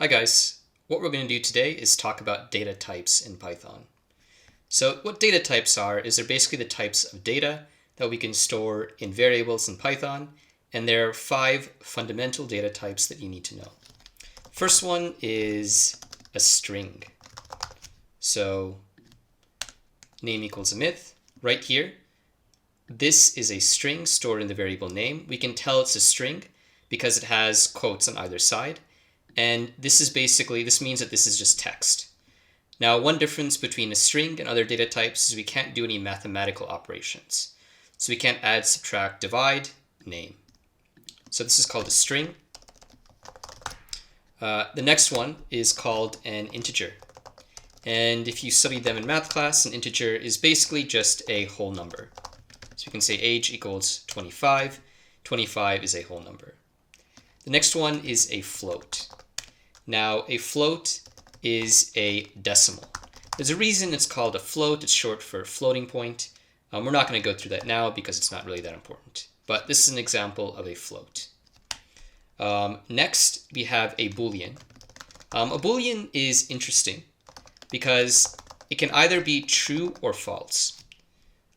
Hi guys, what we're going to do today is talk about data types in Python. So what data types are is they're basically the types of data that we can store in variables in Python, and there are 5 fundamental data types that you need to know. First one is a string. So name equals a myth. Right here, this is a string stored in the variable name. We can tell it's a string because it has quotes on either side. And this means that this is just text. Now, one difference between a string and other data types is we can't do any mathematical operations. So we can't add, subtract, divide, name. So this is called a string. The next one is called an integer. And if you studied them in math class, an integer is basically just a whole number. So we can say age equals 25. 25 is a whole number. The next one is a float. Now, a float is a decimal. There's a reason it's called a float. It's short for floating point. We're not going to go through that now because it's not really that important. But this is an example of a float. Next, we have a Boolean. A Boolean is interesting because it can either be true or false.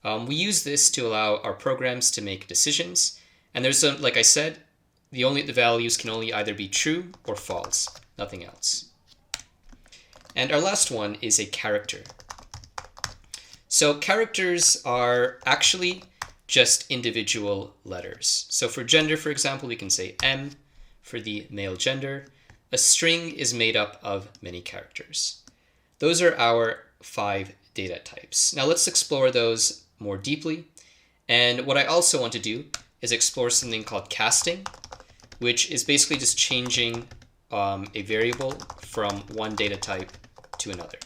We use this to allow our programs to make decisions. And like I said, the values can only either be true or false, nothing else. And our last one is a character. So characters are actually just individual letters. So for gender, for example, we can say M for the male gender. A string is made up of many characters. Those are our 5 data types. Now let's explore those more deeply. And what I also want to do is explore something called casting, which is basically just changing a variable from one data type to another.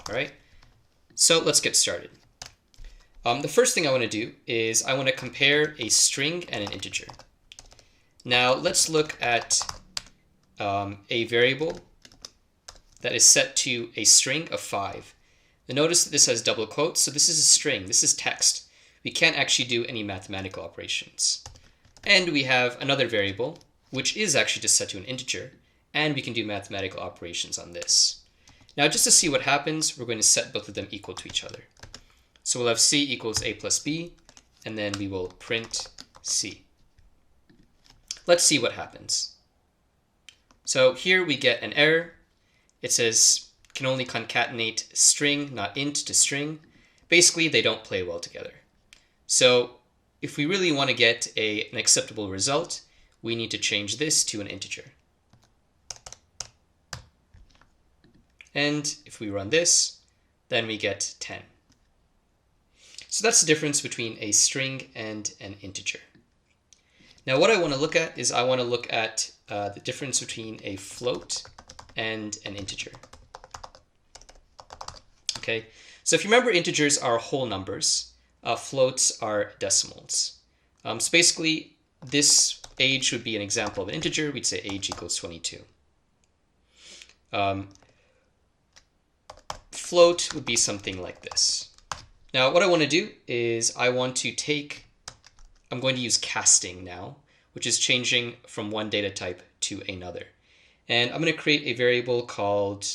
All right, so let's get started. The first thing I want to do is I want to compare a string and an integer. Now let's look at a variable that is set to a string of 5. Now notice that this has double quotes, so this is a string, this is text. We can't actually do any mathematical operations. And we have another variable, which is actually just set to an integer, and we can do mathematical operations on this. Now, just to see what happens, we're going to set both of them equal to each other. So we'll have c equals a plus b, and then we will print c. Let's see what happens. So here we get an error. It says can only concatenate string, not int, to string. Basically, they don't play well together. So if we really want to get an acceptable result, we need to change this to an integer. And if we run this, then we get 10. So that's the difference between a string and an integer. Now what I want to look at is I want to look at the difference between a float and an integer. Okay, so if you remember, integers are whole numbers. Floats are decimals. So basically, this age would be an example of an integer. We'd say age equals 22. Float would be something like this. Now, what I want to do is I'm going to use casting now, which is changing from one data type to another. And I'm going to create a variable called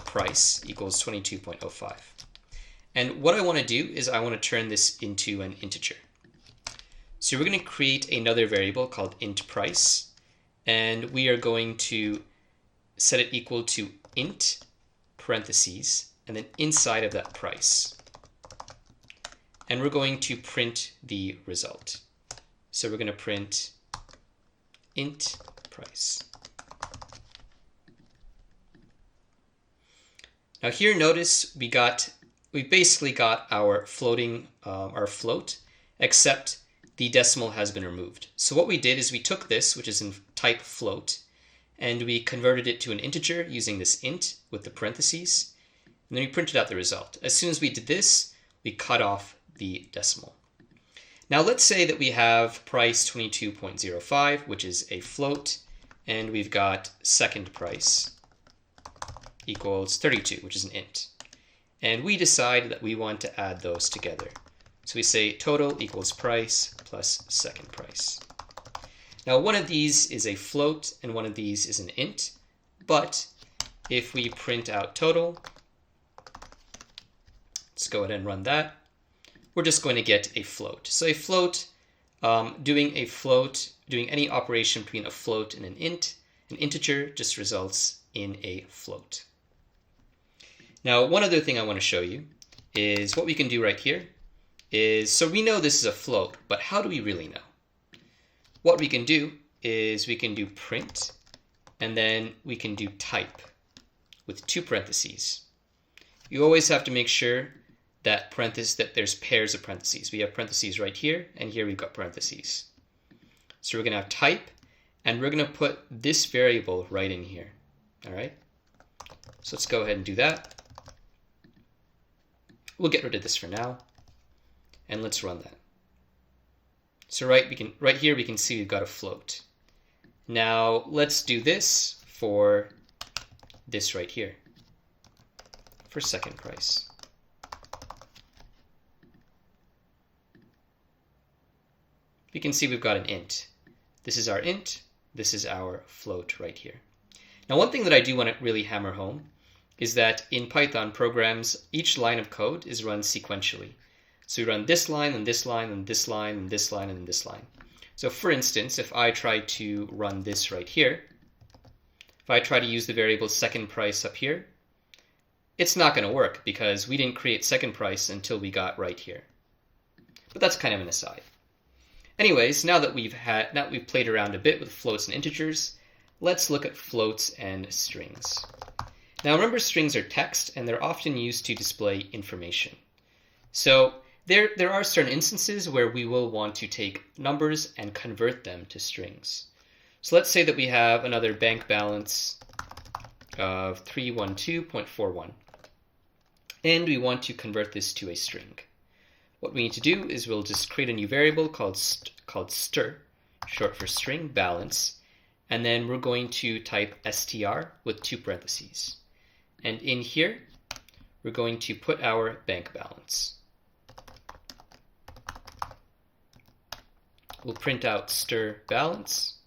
price equals 22.05. And what I want to do is I want to turn this into an integer. So we're going to create another variable called int price, and we are going to set it equal to int parentheses, and then inside of that price. And we're going to print the result. So we're going to print int price. Now here, notice we basically got our float, except the decimal has been removed. So what we did is we took this, which is in type float, and we converted it to an integer using this int with the parentheses, and then we printed out the result. As soon as we did this, we cut off the decimal. Now let's say that we have price 22.05, which is a float, and we've got second price equals 32, which is an int. And we decide that we want to add those together. So we say total equals price plus second price. Now one of these is a float and one of these is an int, but if we print out total, let's go ahead and run that, we're just going to get a float. So a float, doing any operation between a float and an integer just results in a float. Now one other thing I want to show you is what we can do right here is, so we know this is a float, but how do we really know? What we can do is we can do print, and then we can do type with 2 parentheses. You always have to make sure that there's pairs of parentheses. We have parentheses right here, and here we've got parentheses. So we're going to have type, and we're going to put this variable right in here. All right. So let's go ahead and do that. We'll get rid of this for now, and let's run that. So right here we can see we've got a float. Now let's do this for this right here, for second price. We can see we've got an int. This is our int, this is our float right here. Now one thing that I do want to really hammer home is that in Python programs, each line of code is run sequentially. So we run this line, and this line, and this line, and this line, and this line. So for instance, if I try to run this right here, if I try to use the variable second price up here, it's not going to work because we didn't create second price until we got right here. But that's kind of an aside. Anyways, now that we've played around a bit with floats and integers, let's look at floats and strings. Now remember, strings are text, and they're often used to display information. So there are certain instances where we will want to take numbers and convert them to strings. So let's say that we have another bank balance of 312.41, and we want to convert this to a string. What we need to do is we'll just create a new variable called str, short for string balance, and then we're going to type str with 2 parentheses. And in here, we're going to put our bank balance. We'll print out str balance,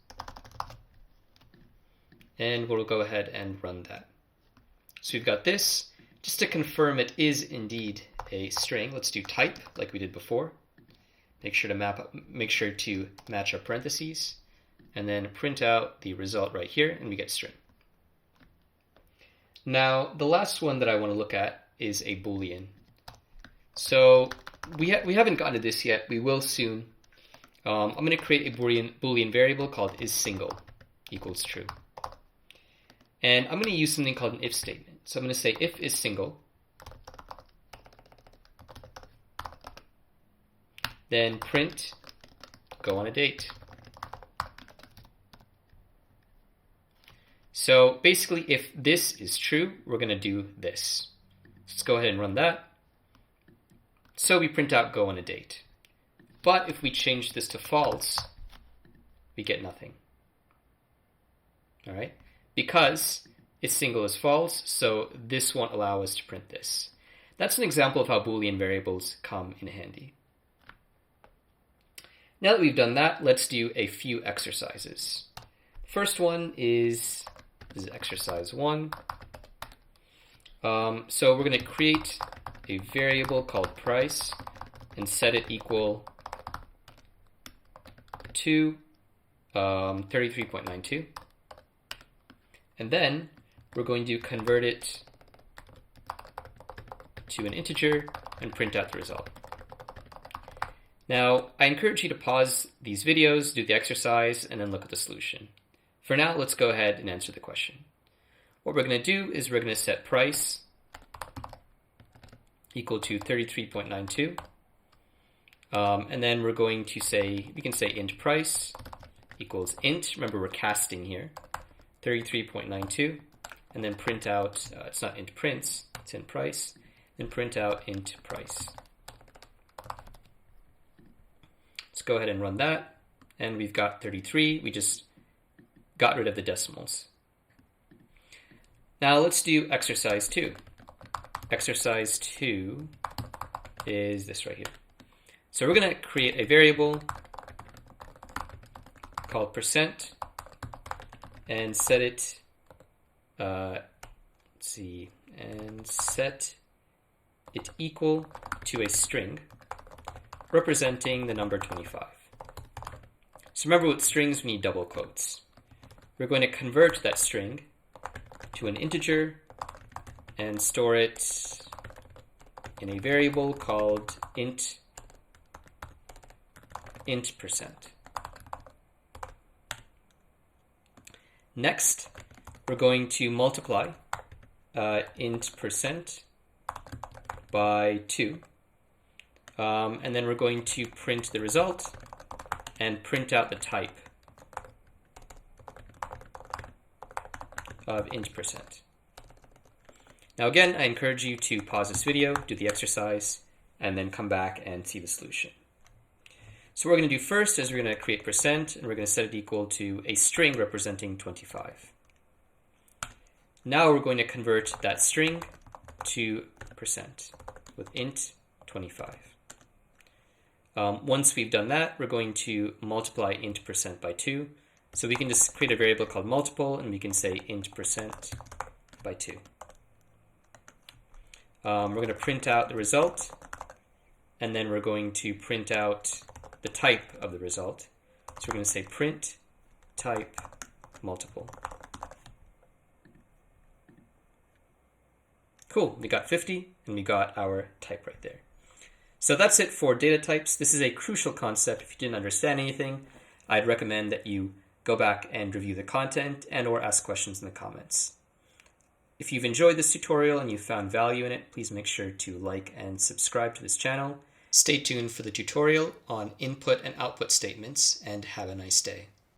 and we'll go ahead and run that. So we've got this. Just to confirm it is indeed a string, let's do type like we did before. Make sure to match our parentheses, and then print out the result right here, and we get string. Now the last one that I want to look at is a Boolean. So we haven't gotten to this yet. We will soon. I'm going to create a Boolean variable called isSingle equals true. And I'm going to use something called an if statement. So I'm going to say if isSingle, then print go on a date. So basically, if this is true, we're going to do this. Let's go ahead and run that. So we print out go on a date. But if we change this to false, we get nothing. All right? Because isSingle is false, so this won't allow us to print this. That's an example of how Boolean variables come in handy. Now that we've done that, let's do a few exercises. First one is exercise 1. So we're going to create a variable called price and set it equal to 33.92. And then we're going to convert it to an integer and print out the result. Now, I encourage you to pause these videos, do the exercise, and then look at the solution. For now, let's go ahead and answer the question. What we're going to do is we're going to set price equal to 33.92. And then we're going to say, we can say int price equals int. Remember, we're casting here, 33.92. And then print out, it's not int prints, it's int price. Then print out int price. Let's go ahead and run that. And we've got 33. We just got rid of the decimals. Now let's do exercise 2. Exercise 2 is this right here. So we're going to create a variable called percent and set it, and set it equal to a string representing the number 25. So remember, with strings we need double quotes. We're going to convert that string to an integer and store it in a variable called int percent. Next, we're going to multiply int percent by 2. And then we're going to print the result and print out the type of int percent. Now again, I encourage you to pause this video, do the exercise, and then come back and see the solution. So what we're going to do first is we're going to create percent, and we're going to set it equal to a string representing 25. Now we're going to convert that string to percent with int 25. Once we've done that, we're going to multiply int percent by 2. So we can just create a variable called multiple, and we can say int percent by 2. We're going to print out the result, and then we're going to print out the type of the result. So we're going to say print type multiple. Cool, we got 50, and we got our type right there. So that's it for data types. This is a crucial concept. If you didn't understand anything, I'd recommend that you go back and review the content and or ask questions in the comments. If you've enjoyed this tutorial and you found value in it, please make sure to like and subscribe to this channel. Stay tuned for the tutorial on input and output statements, and have a nice day.